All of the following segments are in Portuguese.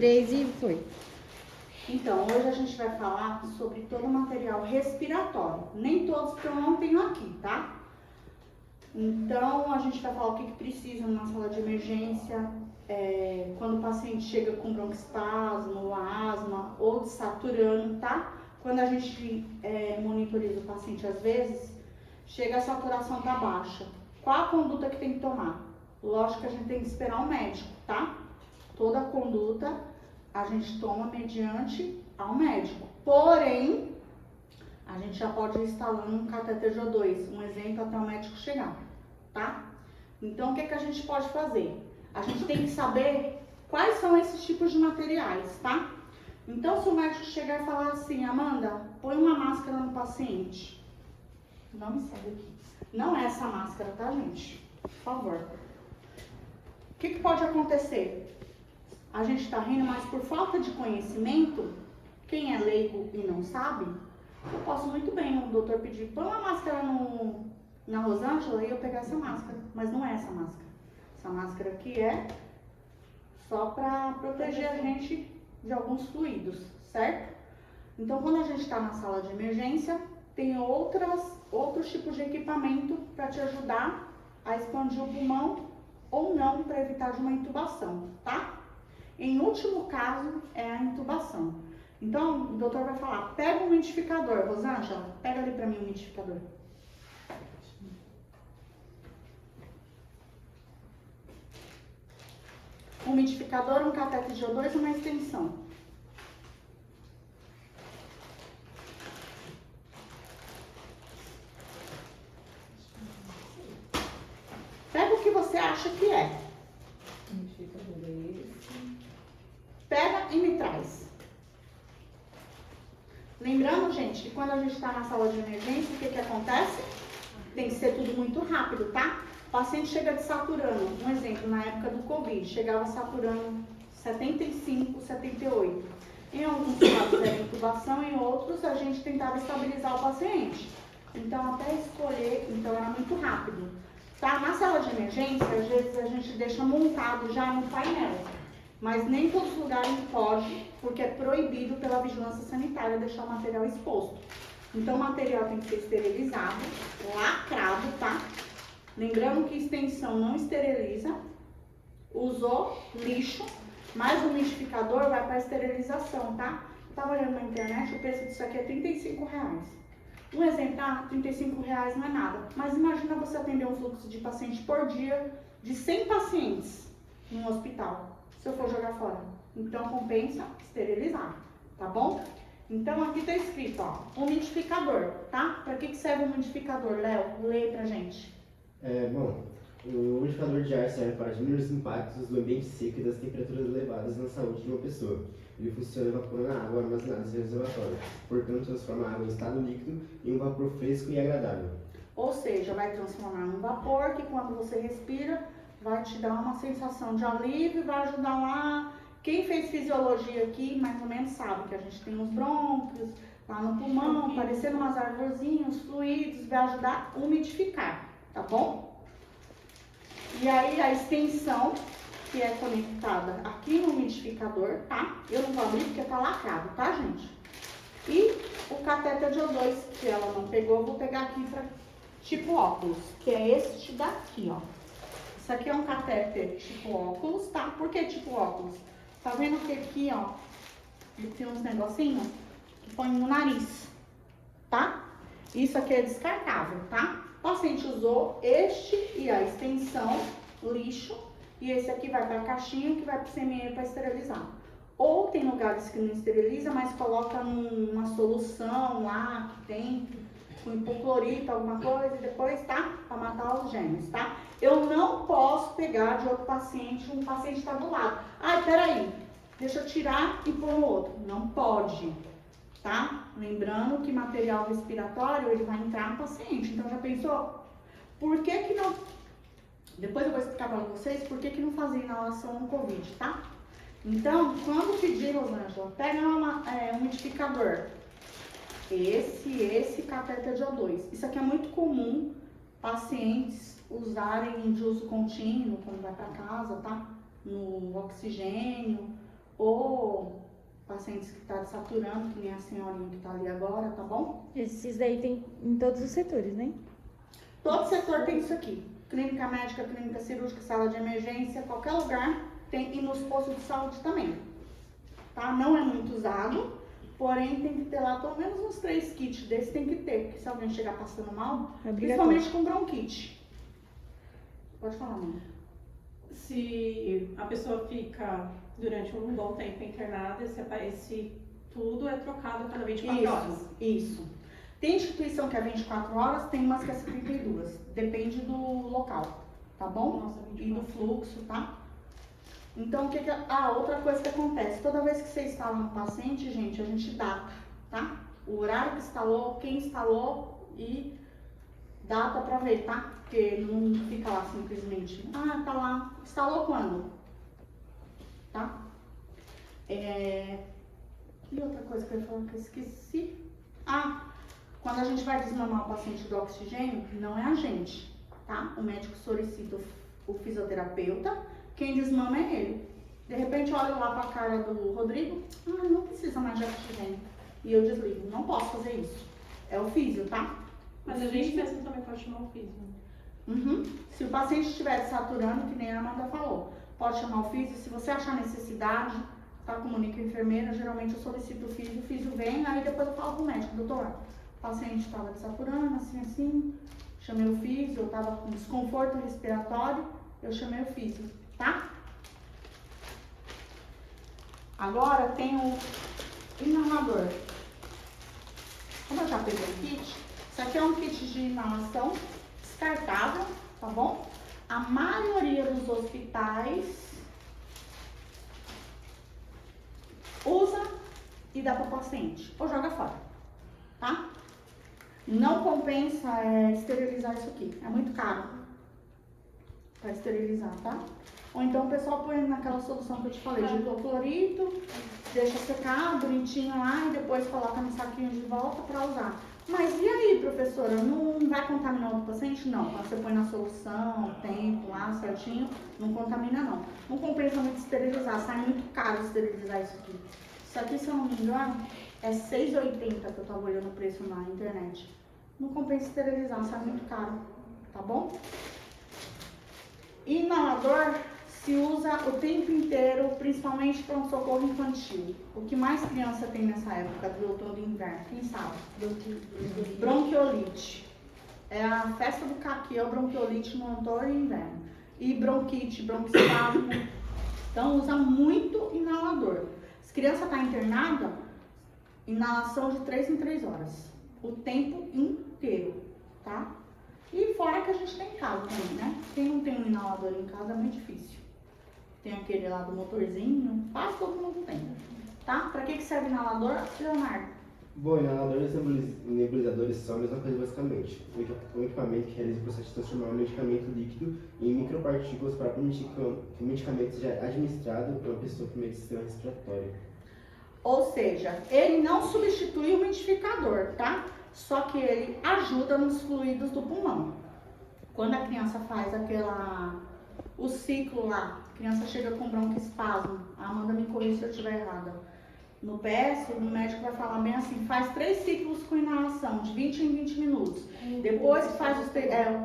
3 e foi. Então, hoje a gente vai falar sobre todo o material respiratório. Nem todos que eu não tenho aqui, tá? Então, a gente vai falar o que precisa numa sala de emergência, quando o paciente chega com broncoespasmo, asma ou desaturando, tá? Quando a gente monitoriza o paciente, às vezes, chega a saturação tá baixa. Qual a conduta que tem que tomar? Lógico que a gente tem que esperar o médico, tá? Toda a conduta a gente toma mediante ao médico. Porém, a gente já pode ir instalando um catéter de O2, um exemplo, até o médico chegar, tá? Então, o que a gente pode fazer? A gente tem que saber quais são esses tipos de materiais, tá? Então, se o médico chegar e falar assim, Amanda, põe uma máscara no paciente. Não me segue aqui. Não é essa máscara, tá, gente? Por favor. O que pode acontecer? A gente tá rindo, mas por falta de conhecimento, quem é leigo e não sabe, eu posso muito bem, o doutor pedir, põe uma máscara na Rosângela e eu pegar essa máscara. Mas não é essa máscara. Essa máscara aqui é só para proteger a gente de alguns fluidos, certo? Então, quando a gente está na sala de emergência, tem outros tipos de equipamento para te ajudar a expandir o pulmão ou não, para evitar de uma intubação, tá? Em último caso, é a intubação. Então, o doutor vai falar, pega um umidificador. Rosângela, pega ali para mim um umidificador. Um umidificador, um catéter de O2 e uma extensão. Pega o que você acha que é. Pega e me traz. Lembrando, gente, que quando a gente está na sala de emergência, o que acontece? Tem que ser tudo muito rápido, tá? O paciente chega desaturando, um exemplo, na época do Covid, chegava saturando 75, 78. Em alguns casos era intubação, em outros a gente tentava estabilizar o paciente. Então, até escolher, então era muito rápido. Tá? Na sala de emergência, às vezes a gente deixa montado já no painel. Mas nem todos os lugares pode, porque é proibido pela vigilância sanitária deixar o material exposto. Então, o material tem que ser esterilizado, lacrado, tá? Lembrando que extensão não esteriliza. Usou lixo, mas o umidificador vai para esterilização, tá? Eu tava olhando na internet, o preço disso aqui é R$35. Um exemplar, R$35 não é nada. Mas imagina você atender um fluxo de paciente por dia de 100 pacientes no hospital. Se eu for jogar fora. Então, compensa esterilizar, tá bom? Então, aqui tá escrito, ó, umidificador, tá? Pra que serve o umidificador, Léo? Lê pra gente. Bom, o umidificador de ar serve para diminuir os impactos do ambiente seco e das temperaturas elevadas na saúde de uma pessoa. Ele funciona evaporando a água armazenada em reservatório, portanto, transforma a água em estado líquido em um vapor fresco e agradável. Ou seja, vai transformar num vapor que quando você respira, vai te dar uma sensação de alívio, vai ajudar lá. Quem fez fisiologia aqui, mais ou menos sabe que a gente tem os brônquios lá no pulmão, parecendo umas arvorezinhas, fluidos, vai ajudar a umidificar, tá bom? E aí a extensão, que é conectada aqui no umidificador, tá? Eu não vou abrir porque tá lacrado, tá, gente? E o catéter de O2, que ela não pegou, eu vou pegar aqui pra tipo óculos, que é este daqui, ó. Isso aqui é um catéter tipo óculos, tá? Por que tipo óculos? Tá vendo que aqui, ó, ele tem uns negocinhos que põe no nariz, tá? Isso aqui é descartável, tá? O paciente usou este e a extensão, lixo, e esse aqui vai pra caixinha que vai pro CME para esterilizar. Ou tem lugares que não esteriliza, mas coloca numa solução lá que tem com hipoclorito, alguma coisa, e depois, tá? Pra matar os germes, tá? Eu não posso pegar de outro paciente, um paciente tá do lado. Ai, peraí, deixa eu tirar e pôr no outro. Não pode, tá? Lembrando que material respiratório, ele vai entrar no paciente. Então, já pensou? Por que não... Depois eu vou explicar pra vocês por que não fazer inalação no Covid, tá? Então, quando pedir, Rosângela, pega um umidificador. Esse catéter de O2. Isso aqui é muito comum pacientes usarem de uso contínuo quando vai para casa, tá? No oxigênio ou pacientes que estão saturando, que nem a senhorinha que está ali agora, tá bom? Esses daí tem em todos os setores, né? Todo setor tem isso aqui. Clínica médica, clínica cirúrgica, sala de emergência, qualquer lugar tem, e nos postos de saúde também. Tá? Não é muito usado, porém tem que ter lá pelo menos uns 3 kits desses, tem que ter, porque se alguém chegar passando mal, É obrigatório. principalmente com bronquite. Pode falar, mãe. Se a pessoa fica durante um bom tempo internada, esse tudo é trocado a cada 24 horas. Isso. Tem instituição que é 24 horas, tem umas que é 72. Depende do local, tá bom? Nossa, E do 24. fluxo, tá? Então, o que que... Ah, outra coisa que acontece. Toda vez que você instala um paciente, gente, a gente data, tá? O horário que instalou, quem instalou e data pra ver, tá? Porque não fica lá simplesmente. Ah, tá lá. Instalou quando? Tá? E outra coisa que eu ia falar que eu esqueci. Ah, quando a gente vai desmamar o paciente do oxigênio, não é a gente, tá? O médico solicita o fisioterapeuta, quem desmama é ele. De repente, eu olho lá pra cara do Rodrigo, não precisa mais de oxigênio. E eu desligo, não posso fazer isso. É o físio, tá? Mas a gente mesmo também pode chamar o físico. Uhum. Se o paciente estiver saturando, que nem a Amanda falou, pode chamar o físio. Se você achar necessidade, tá? Comunica a enfermeira. Geralmente eu solicito o físio vem, aí depois eu falo pro médico, doutor, o paciente estava desaturando, assim, chamei o físio, eu estava com desconforto respiratório, eu chamei o físio, tá? Agora tem o inalador. Como eu já peguei o kit, isso aqui é um kit de inalação descartável, tá bom? A maioria dos hospitais usa e dá para o paciente, ou joga fora, tá? Não compensa esterilizar isso aqui, é muito caro para esterilizar, tá? Ou então o pessoal põe naquela solução que eu te falei, de hipoclorito, deixa secar bonitinho lá e depois coloca no saquinho de volta para usar. Mas e aí, professora, não vai contaminar o paciente? Não, você põe na solução, tempo lá certinho, não contamina não. Não compensa muito esterilizar, sai muito caro esterilizar isso aqui. Isso aqui, se eu não me engano, é R$6,80 que eu tava olhando o preço na internet. Não compensa esterilizar, sai muito caro, tá bom? Inalador se usa o tempo inteiro, principalmente para um socorro infantil. O que mais criança tem nessa época do outono e inverno? Quem sabe? Bronquiolite. É a festa do caqui, é o bronquiolite no outono e inverno. E bronquite, bronquispasmo. Então usa muito inalador. Se a criança está internada, inalação de 3 em 3 horas. O tempo inteiro, tá? E fora que a gente tem em casa também, né? Quem não tem um inalador em casa é muito difícil. Tem aquele lá do motorzinho, quase todo mundo tem. Tá? Pra que serve inalador, Leonardo? Bom, inaladores e nebulizadores são a mesma coisa basicamente. Um equipamento que realiza o processo de transformar um medicamento líquido em micropartículas para permitir que o medicamento seja administrado por uma pessoa por meio do sistema respiratório. Ou seja, ele não substitui o umidificador, tá? Só que ele ajuda nos fluidos do pulmão. Quando a criança faz o ciclo lá, a criança chega com broncoespasmo, a Amanda me corrija se eu estiver errada. No PS, o médico vai falar bem assim, faz 3 ciclos com inalação, de 20 em 20 minutos. Depois faz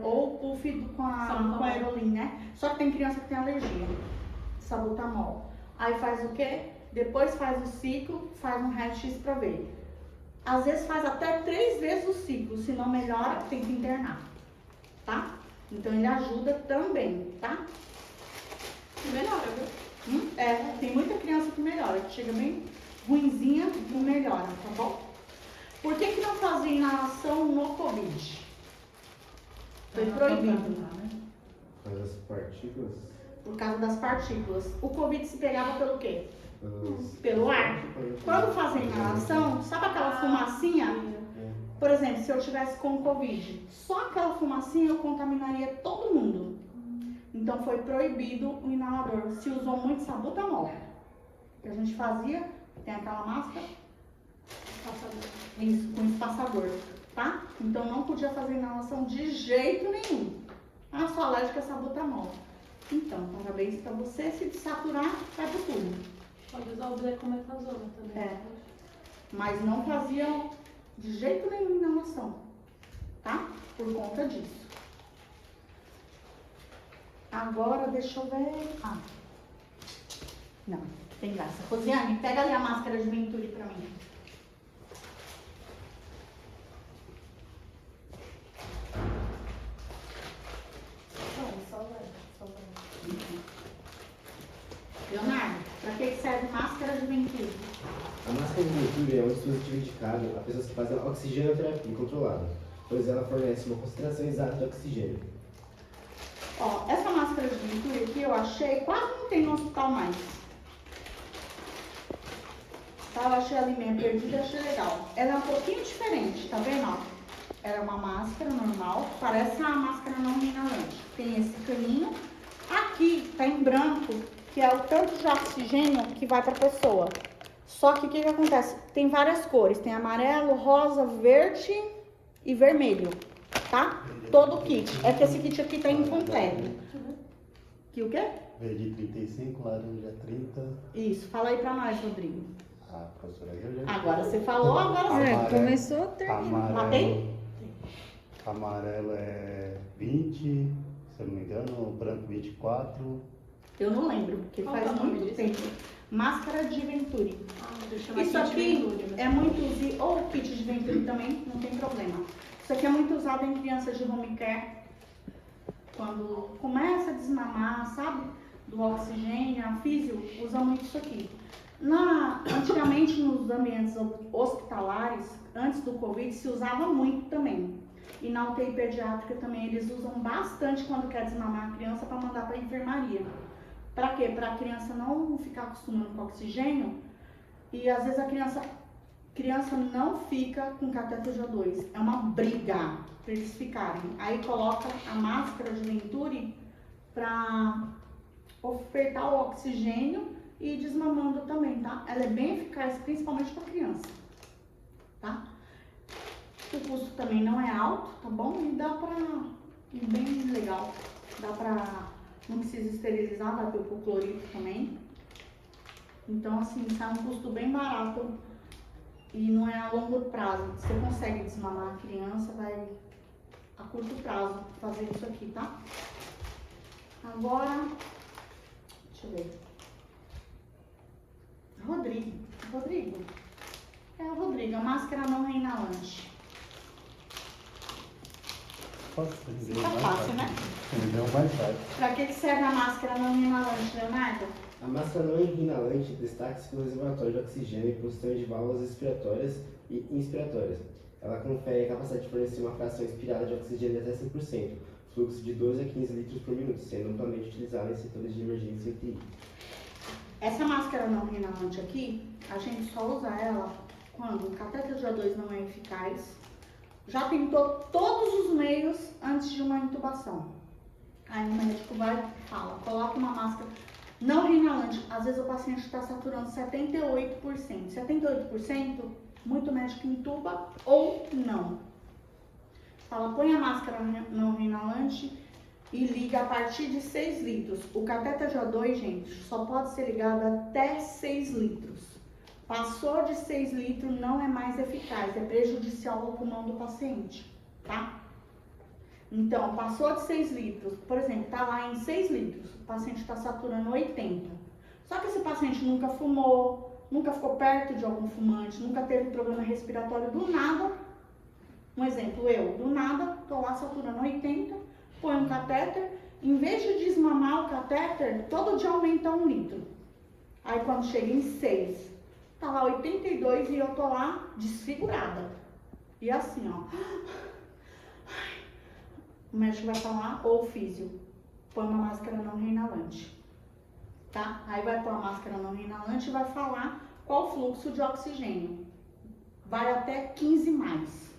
ou puff com a aerolim, né? Só que tem criança que tem alergia, sabutamol. Aí faz o quê? Depois faz o ciclo, faz um raio-x pra ver. Às vezes faz até 3 vezes o ciclo, se não melhora, tem que internar, tá? Então ele ajuda também, tá? E melhora, viu? Tem muita criança que melhora, que chega bem ruinzinha, não melhora, tá bom? Por que não fazia inalação no Covid? Foi proibido. Por causa das partículas? Por causa das partículas. O Covid se pegava pelo quê? Pelos- Pelo ar. Quando fazem inalação, sabe aquela fumacinha? Por exemplo, se eu tivesse com Covid, só aquela fumacinha eu contaminaria todo mundo. Então foi proibido o inalador. Se usou muito sabutamol. O que a gente fazia, tem aquela máscara, isso, com espaçador, tá? Então não podia fazer inalação de jeito nenhum. Ah, sou alérgica a sabutamol. Então, parabéns pra você. Se desaturar, vai pro túmulo. Pode usar o blecometazona também. É. Mas não fazia de jeito nenhum inalação, tá? Por conta disso. Agora, deixa eu ver... Ah, não, tem graça. Rosiane, pega ali a máscara de Venturi pra mim. Só vai. Leonardo, pra que serve máscara de Venturi? A máscara de Venturi é um dispositivo indicado a pessoas que fazem oxigenoterapia controlada, pois ela fornece uma concentração exata de oxigênio. Ó, essa máscara de Venturi aqui eu achei, quase não tem no hospital mais. Tá, eu achei ela meio perdida, achei legal. Ela é um pouquinho diferente, tá vendo? Ó? Ela é uma máscara normal, parece uma máscara não inalante. Tem esse caninho. Aqui tá em branco, que é o tanto de oxigênio que vai pra pessoa. Só que o que acontece? Tem várias cores, tem amarelo, rosa, verde e vermelho, tá? Todo o kit. É que esse kit aqui tá incompleto. Que o quê? Verde 35, laranja 30. Isso, fala aí pra nós, Rodrigo. A professora eu já... Agora você falou, agora você. É, começou, termina. Matei? Amarelo é 20, se eu não me engano, branco 24. Eu não lembro, porque Qual faz que é o nome muito disso? tempo. Máscara de Venturi. Deixa eu Isso aqui é muito usado, ou kit de Venturi também, não tem problema. Isso aqui é muito usado em crianças de home care, quando começa a desmamar, sabe? Do oxigênio, a físio usa muito isso aqui. Antigamente nos ambientes hospitalares, antes do Covid, se usava muito também. E na UTI pediátrica também eles usam bastante quando quer desmamar a criança para mandar para a enfermaria. Para quê? Para a criança não ficar acostumando com oxigênio e às vezes a criança não fica com cateter J2. É uma briga para eles ficarem. Aí coloca a máscara de Venturi para ofertar o oxigênio e ir desmamando também, tá? Ela é bem eficaz, principalmente para criança, tá? O custo também não é alto, tá bom? E dá pra... E bem legal. Dá pra... Não precisa esterilizar, dá pra pôr clorito também. Então, assim, sai um custo bem barato. E não é a longo prazo. Você consegue desmamar a criança, vai a curto prazo fazer isso aqui, tá? Agora... Deixa eu ver. Rodrigo. É o Rodrigo, a máscara não reinalante. Posso dizer Tá mais fácil, né? Deu mais fácil. Pra que serve a máscara não inalante, Leonardo? A máscara não inalante destaca-se pelo reservatório de oxigênio e posição de válvulas expiratórias e inspiratórias. Ela confere a capacidade de fornecer uma fração inspirada de oxigênio de até 100%, fluxo de 12 a 15 litros por minuto, sendo amplamente utilizada em setores de emergência e UTI. Essa máscara não inalante aqui, a gente só usa ela quando o cateter J2 não é eficaz, já tentou todos os meios antes de uma intubação. Aí o médico vai e fala, coloca uma máscara não inalante. Às vezes o paciente está saturando 78%. 78%, muito médico intuba ou não. Fala, põe a máscara não inalante e liga a partir de 6 litros. O cateter J2, gente, só pode ser ligado até 6 litros. Passou de 6 litros não é mais eficaz, é prejudicial ao pulmão do paciente, tá? Então, passou de 6 litros, por exemplo, tá lá em 6 litros, o paciente está saturando 80. Só que esse paciente nunca fumou, nunca ficou perto de algum fumante, nunca teve problema respiratório, do nada, um exemplo, do nada, tô lá saturando 80, põe um catéter, em vez de desmamar o catéter, todo dia aumenta 1 litro. Aí quando chega em 6, tá lá 82 e eu tô lá desfigurada. E assim, ó. O médico vai falar, ou o físio, põe uma máscara não reinalante. Tá? Aí vai pôr a máscara não reinalante e vai falar qual o fluxo de oxigênio. Vai até 15 mais.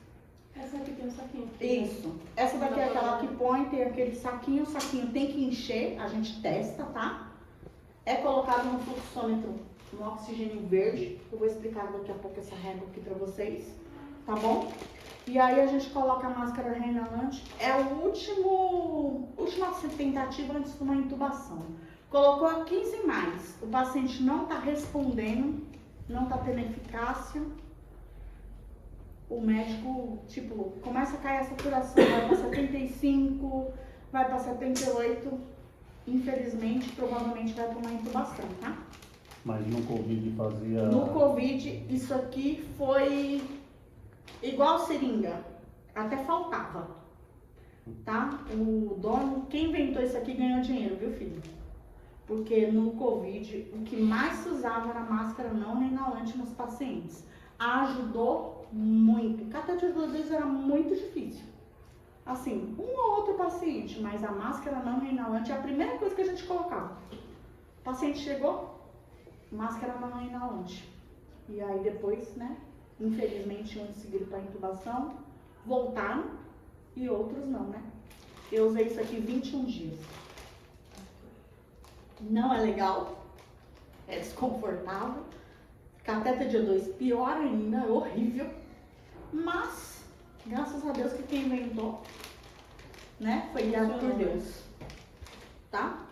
Essa aqui tem um saquinho. Isso. Essa daqui é aquela que põe, tem aquele saquinho, o saquinho tem que encher, a gente testa, tá? É colocado no fluxômetro no oxigênio verde. Eu vou explicar daqui a pouco essa régua aqui pra vocês, tá bom? E aí a gente coloca a máscara reinalante. É a última tentativa antes de uma intubação. Colocou a 15 mais, o paciente não está respondendo, não está tendo eficácia, o médico, tipo, começa a cair a saturação, vai para 75, vai para 78, infelizmente, provavelmente vai para uma intubação, tá? Mas no Covid fazia. No Covid, isso aqui foi igual seringa, até faltava, tá? O dono, quem inventou isso aqui ganhou dinheiro, viu, filho? Porque no Covid, o que mais se usava era máscara não inalante nos pacientes. Ajudou muito. Catéter de Lourdes era muito difícil. Assim, um ou outro paciente, mas a máscara não inalante é a primeira coisa que a gente colocava. O paciente chegou, máscara não inalante. E aí depois, né, infelizmente, uns seguiram para intubação, voltaram e outros não, né? Eu usei isso aqui 21 dias. Não é legal, é desconfortável. Catéter de O2 pior ainda, é horrível. Mas, graças a Deus que quem inventou, né, foi guiado por Deus. Tá?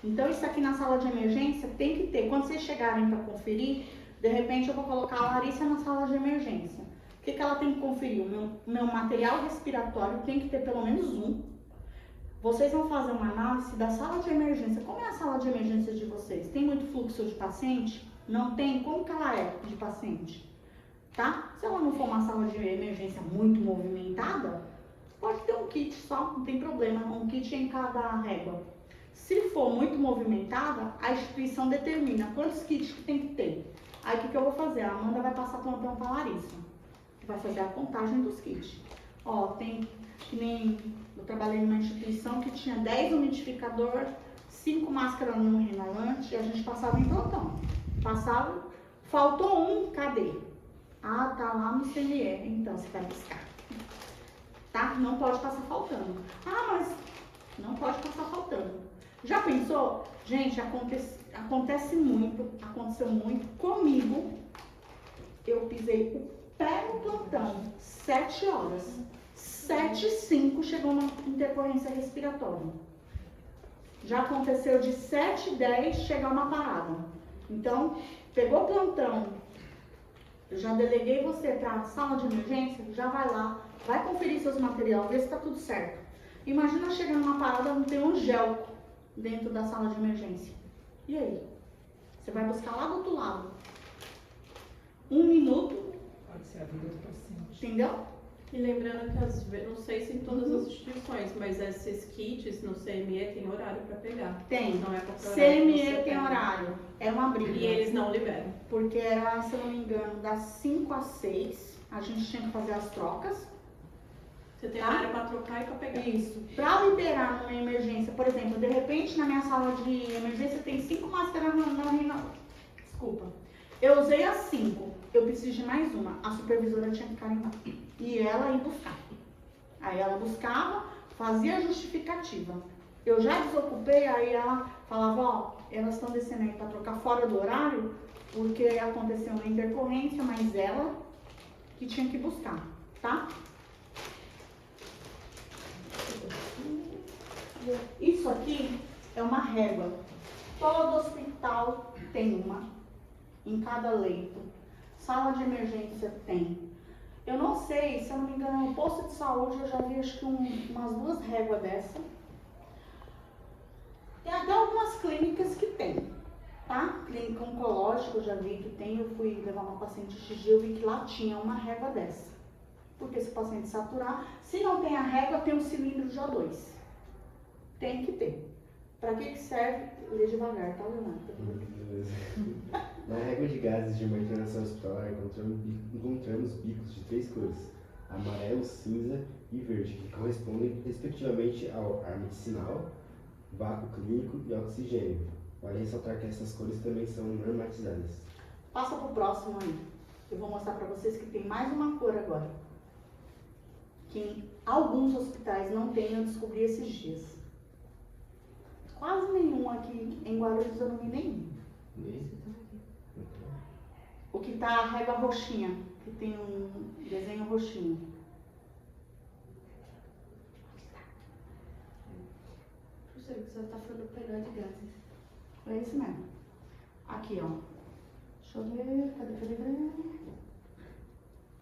Então isso aqui na sala de emergência tem que ter. Quando vocês chegarem para conferir, de repente eu vou colocar a Larissa na sala de emergência. O que ela tem que conferir? O meu material respiratório tem que ter pelo menos um. Vocês vão fazer uma análise da sala de emergência. Como é a sala de emergência de vocês? Tem muito fluxo de paciente? Não tem? Como que ela é de paciente? Tá? Se ela não for uma sala de emergência muito movimentada, pode ter um kit só, não tem problema. Um kit em cada régua. Se for muito movimentada, a instituição determina quantos kits que tem que ter. Aí o que eu vou fazer? A Amanda vai passar plantão para a Larissa. Vai fazer a contagem dos kits. Ó, tem que nem eu trabalhei numa instituição que tinha 10 umidificador, 5 máscaras não inalante e a gente passava em plantão. Passava, faltou um, cadê? Ah, tá lá no CME, então você vai buscar. Tá? Não pode passar faltando. Ah, mas não pode passar faltando. Já pensou? Gente, acontece muito, aconteceu muito comigo. Eu pisei o pé no plantão, 7 horas. 7h05 chegou uma intercorrência respiratória. Já aconteceu de 7h10 chegar uma parada. Então, pegou plantão, eu já deleguei você para a sala de emergência, já vai lá, vai conferir seus materiais, ver se está tudo certo. Imagina chegar numa parada, não tem um gel dentro da sala de emergência. E aí? Você vai buscar lá do outro lado. 1 minuto. Pode ser a vida do paciente. Entendeu? E lembrando que, às vezes, não sei se em todas as instituições, mas esses kits no CME tem horário para pegar. Tem. Não é qualquer horário que CME você tem pega. horário. É uma briga. E eles não liberam. Porque era, se eu não me engano, das 5 às 6, a gente tinha que fazer as trocas. Você tem Tá? horário para trocar e para pegar. Isso. Para liberar numa emergência, por exemplo, de repente na minha sala de emergência tem 5 máscaras na. Desculpa. Eu usei as 5. Eu preciso de mais uma. A supervisora tinha que carimbar. E ela ia buscar. Aí ela buscava, fazia a justificativa. Eu já desocupei, aí ela falava, ó, elas estão descendo aí para trocar fora do horário, porque aconteceu uma intercorrência, mas ela que tinha que buscar, tá? Isso aqui é uma régua. Todo hospital tem uma, em cada leito. Sala de emergência tem. Eu não sei, se eu não me engano, no posto de saúde eu já vi acho que umas 2 réguas dessa. Tem até algumas clínicas que tem, tá? Clínica oncológica eu já vi que tem. Eu fui levar uma paciente XG, eu vi que lá tinha uma régua dessa. Porque se o paciente saturar, se não tem a régua, tem um cilindro de O2. Tem que ter. Pra que serve? Lê devagar, tá, Leonardo? Na régua de gases de uma internação hospitalar, encontramos bicos de 3 cores, amarelo, cinza e verde, que correspondem respectivamente ao ar medicinal, vácuo clínico e oxigênio. Vale ressaltar que essas cores também são normatizadas. Passa pro próximo aí. Eu vou mostrar pra vocês que tem mais uma cor agora. Que em alguns hospitais não tem, eu descobri esses dias. Quase nenhum aqui em Guarulhos, eu não vi nenhum. O que tá a régua roxinha, que tem um desenho roxinho. Professor, que você está falando painel de gases. É esse mesmo. Aqui, ó. Deixa eu ver. Cadê?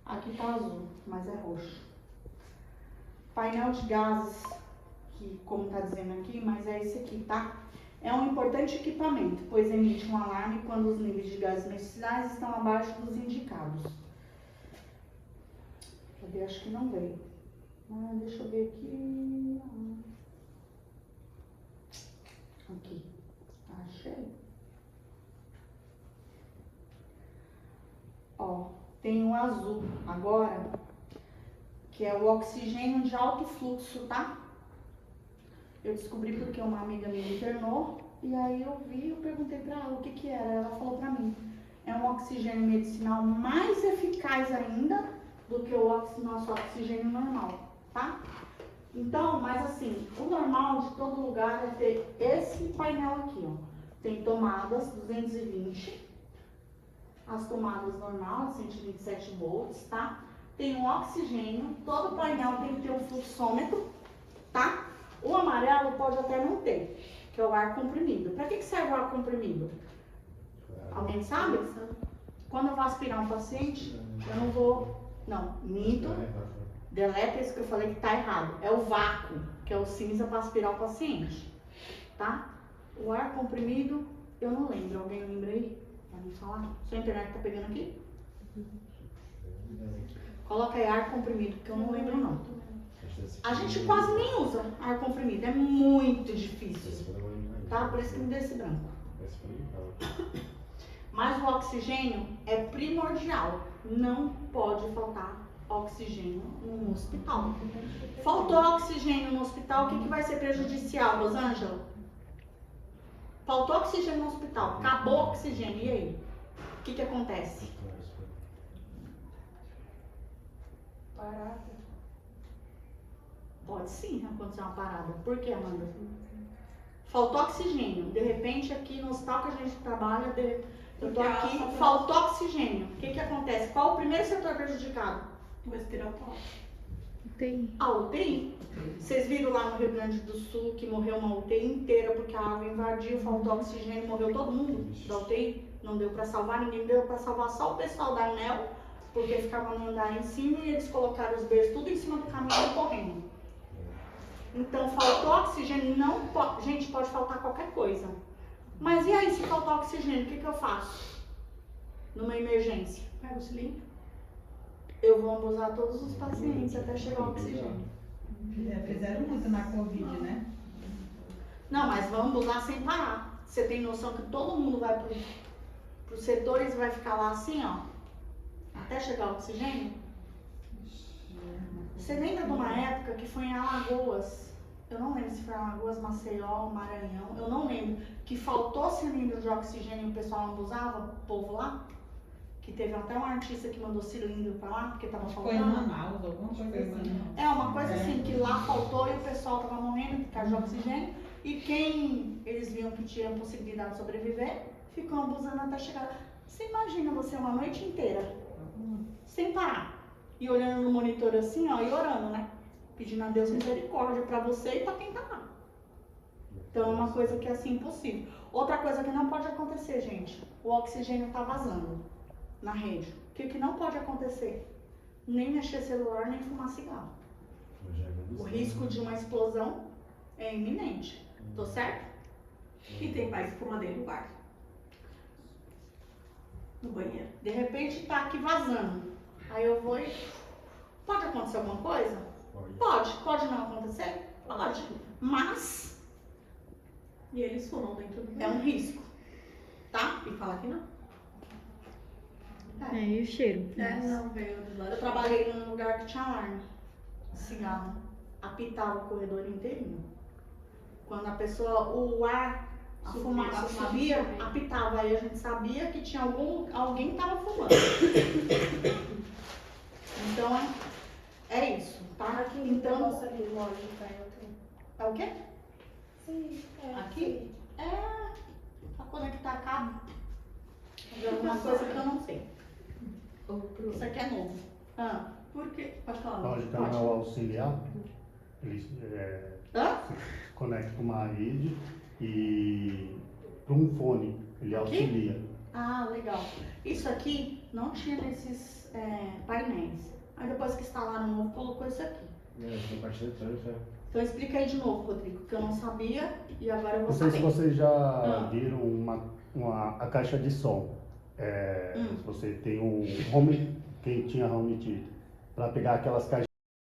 Aqui tá azul, mas é roxo. Painel de gases, que como tá dizendo aqui, mas é esse aqui, tá? É um importante equipamento, pois emite um alarme quando os níveis de gases medicinais estão abaixo dos indicados. Cadê? Acho que não veio. Deixa eu ver aqui. Aqui. Achei. Ó, tem um azul agora, que é o oxigênio de alto fluxo, tá? Eu descobri porque uma amiga minha internou, e aí eu vi, eu perguntei pra ela o que que era, ela falou pra mim. É um oxigênio medicinal mais eficaz ainda do que o nosso oxigênio normal, tá? Então, mas assim, o normal de todo lugar é ter esse painel aqui, ó. Tem tomadas 220, as tomadas normais, 127 volts, tá? Tem um oxigênio, todo painel tem que ter um fluxômetro, tá? O amarelo pode até não ter, que é o ar comprimido. Para que serve o ar comprimido? Alguém sabe? Quando eu vou aspirar um paciente, eu não vou... Não, minto. Deleta isso que eu falei que tá errado. É o vácuo, que é o cinza para aspirar o paciente, tá? O ar comprimido, eu não lembro. Alguém lembra aí? Pra me falar? Sua internet tá pegando aqui? Coloca aí ar comprimido, que eu não lembro não. A gente quase nem usa ar comprimido, é muito difícil, tá? Por isso que me deu esse branco. Mas o oxigênio é primordial, não pode faltar oxigênio no hospital. Faltou oxigênio no hospital, o que vai ser prejudicial, Rosângela? Faltou oxigênio no hospital, acabou o oxigênio, e aí? O que acontece? Parada. Pode sim acontecer uma parada. Por que, Amanda? Faltou oxigênio. De repente, aqui no hospital que a gente trabalha, eu tô aqui, faltou oxigênio. O que acontece? Qual o primeiro setor prejudicado? O respiratório. UTI. A UTI. Vocês viram lá no Rio Grande do Sul que morreu uma UTI inteira porque a água invadiu, faltou oxigênio, morreu todo mundo da UTI. Não deu pra salvar ninguém, deu pra salvar só o pessoal da ANEL, porque ficava no andar em cima e eles colocaram os berços tudo em cima do caminhão correndo. Então, faltou oxigênio, não pode, gente, pode faltar qualquer coisa. Mas e aí, se faltar oxigênio, o que eu faço? Numa emergência? Pega o cilindro. Eu vou ambusar todos os pacientes até chegar o oxigênio. Fizeram muito na Covid, né? Não, mas vamos ambusar sem parar. Você tem noção que todo mundo vai pros setores e vai ficar lá assim, ó, até chegar o oxigênio? Você lembra de uma época que foi em Alagoas? Eu não lembro se foi em Alagoas, Maceió, Maranhão, eu não lembro. Que faltou cilindro de oxigênio e o pessoal abusava, o povo lá? Que teve até um artista que mandou cilindro pra lá, porque tava Foi em faltando. Manaus, alguma coisa assim. É, uma coisa assim, que lá faltou e o pessoal tava morrendo por causa de oxigênio. E quem eles viam que tinha possibilidade de sobreviver, ficou abusando até chegar. Você imagina você uma noite inteira, sem parar. E olhando no monitor assim, ó, e orando, né? Pedindo a Deus misericórdia pra você e pra quem tá lá. Então é uma coisa que é assim impossível. Outra coisa que não pode acontecer, gente, o oxigênio tá vazando na rede. O que não pode acontecer? Nem mexer celular, nem fumar cigarro. O risco de uma explosão é iminente. Tô certo? E tem pai que fuma dentro do bar. No banheiro. De repente tá aqui vazando. Aí eu vou e... Pode acontecer alguma coisa? Pode não acontecer? Pode. Mas E eles fumam dentro do é banheiro. um risco, tá? E fala que não. E o cheiro? Não, veio do lado. Eu trabalhei num lugar que tinha alarme. Cigarro. Apitava o corredor inteirinho. Quando a pessoa, o ar, a Subia, fumaça a fumaça subia, subia. apitava. Aí a gente sabia que tinha alguém que tava fumando. Então é isso, tá? Aqui Então, nossa ali, loja de perto. é o quê? Sim, é. Aqui? É pra conectar cabo. É alguma coisa que eu não sei. Isso aqui é novo. Ah. Por quê? Pode falar. Pode Pode. canal auxiliar, ele Hã? se conecta com uma rede e para um fone, ele Aqui? auxilia. Ah, legal. Isso aqui não tinha nesses painéis. Aí depois que instalaram o novo, colocou isso aqui. Tem parte eletrônica. Então explica aí de novo, Rodrigo, que eu não sabia e agora eu vou Não sei se saber. vocês já Ah. viram a caixa de som. Se você tem um home, quem tinha home theater, para pegar aquelas caixas